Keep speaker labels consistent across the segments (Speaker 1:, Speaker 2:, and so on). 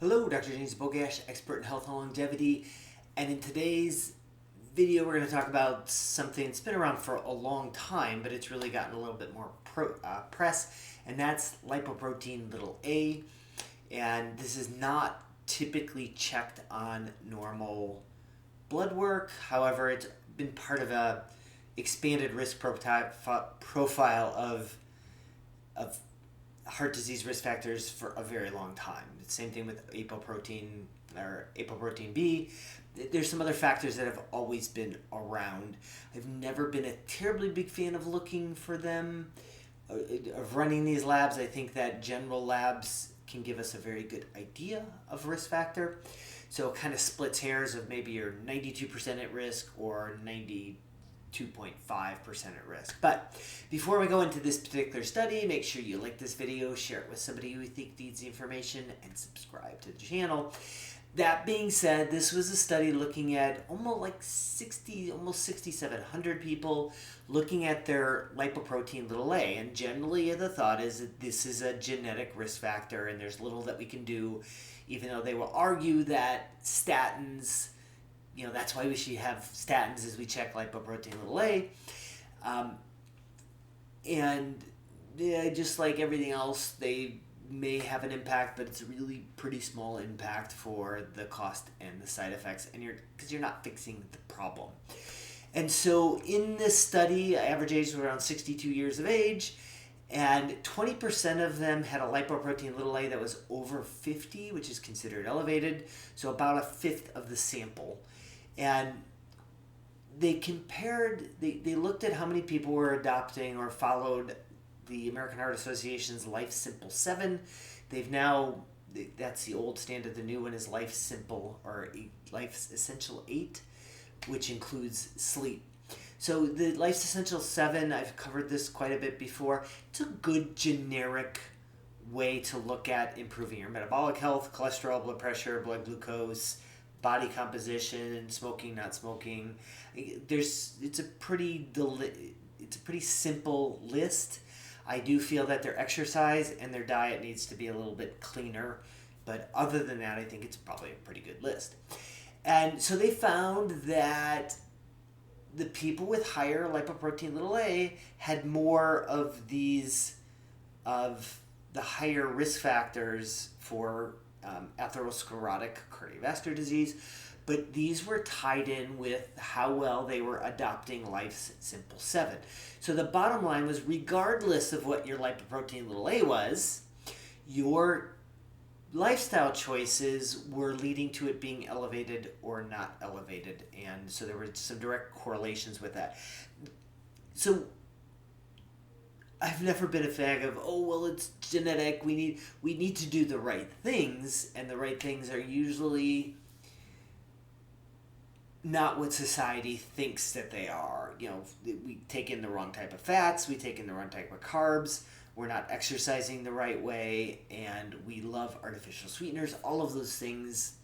Speaker 1: Hello, Dr. James Bogash, expert in health and longevity, and in today's video we're going to talk about something that's been around for a long time, but it's really gotten a little bit more press, and that's lipoprotein little a, and this is not typically checked on normal blood work. However, it's been part of a expanded risk profile of heart disease risk factors for a very long time. Same thing with apoprotein or apoprotein B. There's some other factors that have always been around. I've never been a terribly big fan of looking for them, of running these labs. I think that general labs can give us a very good idea of risk factor. So it kind of splits hairs of maybe you're 92% at risk or 92.5% at risk. But before we go into this particular study, make sure you like this video, share it with somebody who you think needs the information, and subscribe to the channel. That being said, this was a study looking at almost 6,700 people, looking at their lipoprotein little a, and generally the thought is that this is a genetic risk factor and there's little that we can do, even though they will argue that statins, that's why we should have statins, as we check lipoprotein little a. And just like everything else, they may have an impact, but it's a really pretty small impact for the cost and the side effects, and because you're not fixing the problem. And so in this study, average age was around 62 years of age, and 20% of them had a lipoprotein little a that was over 50, which is considered elevated, so about a fifth of the sample. And they looked at how many people were adopting or followed the American Heart Association's Life Simple 7. That's the old standard. The new one is Life Simple or Life Essential 8, which includes sleep. So the Life Essential 7, I've covered this quite a bit before. It's a good generic way to look at improving your metabolic health, cholesterol, blood pressure, blood glucose, body composition, smoking, not smoking. It's a pretty simple list. I do feel that their exercise and their diet needs to be a little bit cleaner, but other than that, I think it's probably a pretty good list. And so they found that the people with higher lipoprotein little a had more of the higher risk factors for atherosclerotic cardiovascular disease, but these were tied in with how well they were adopting Life's Simple 7. So the bottom line was, regardless of what your lipoprotein little a was, your lifestyle choices were leading to it being elevated or not elevated, and so there were some direct correlations with that. So I've never been a fan of, it's genetic, we need to do the right things, and the right things are usually not what society thinks that they are. We take in the wrong type of fats, we take in the wrong type of carbs, we're not exercising the right way, and we love artificial sweeteners. All of those things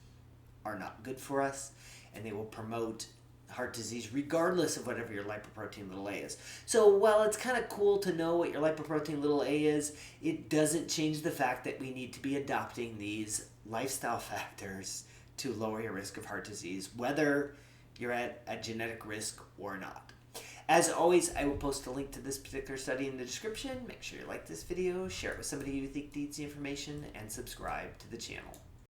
Speaker 1: are not good for us, and they will promote heart disease regardless of whatever your lipoprotein little a is. So while it's kind of cool to know what your lipoprotein little a is, it doesn't change the fact that we need to be adopting these lifestyle factors to lower your risk of heart disease, whether you're at a genetic risk or not. As always, I will post a link to this particular study in the description. Make sure you like this video, share it with somebody you think needs the information, and subscribe to the channel.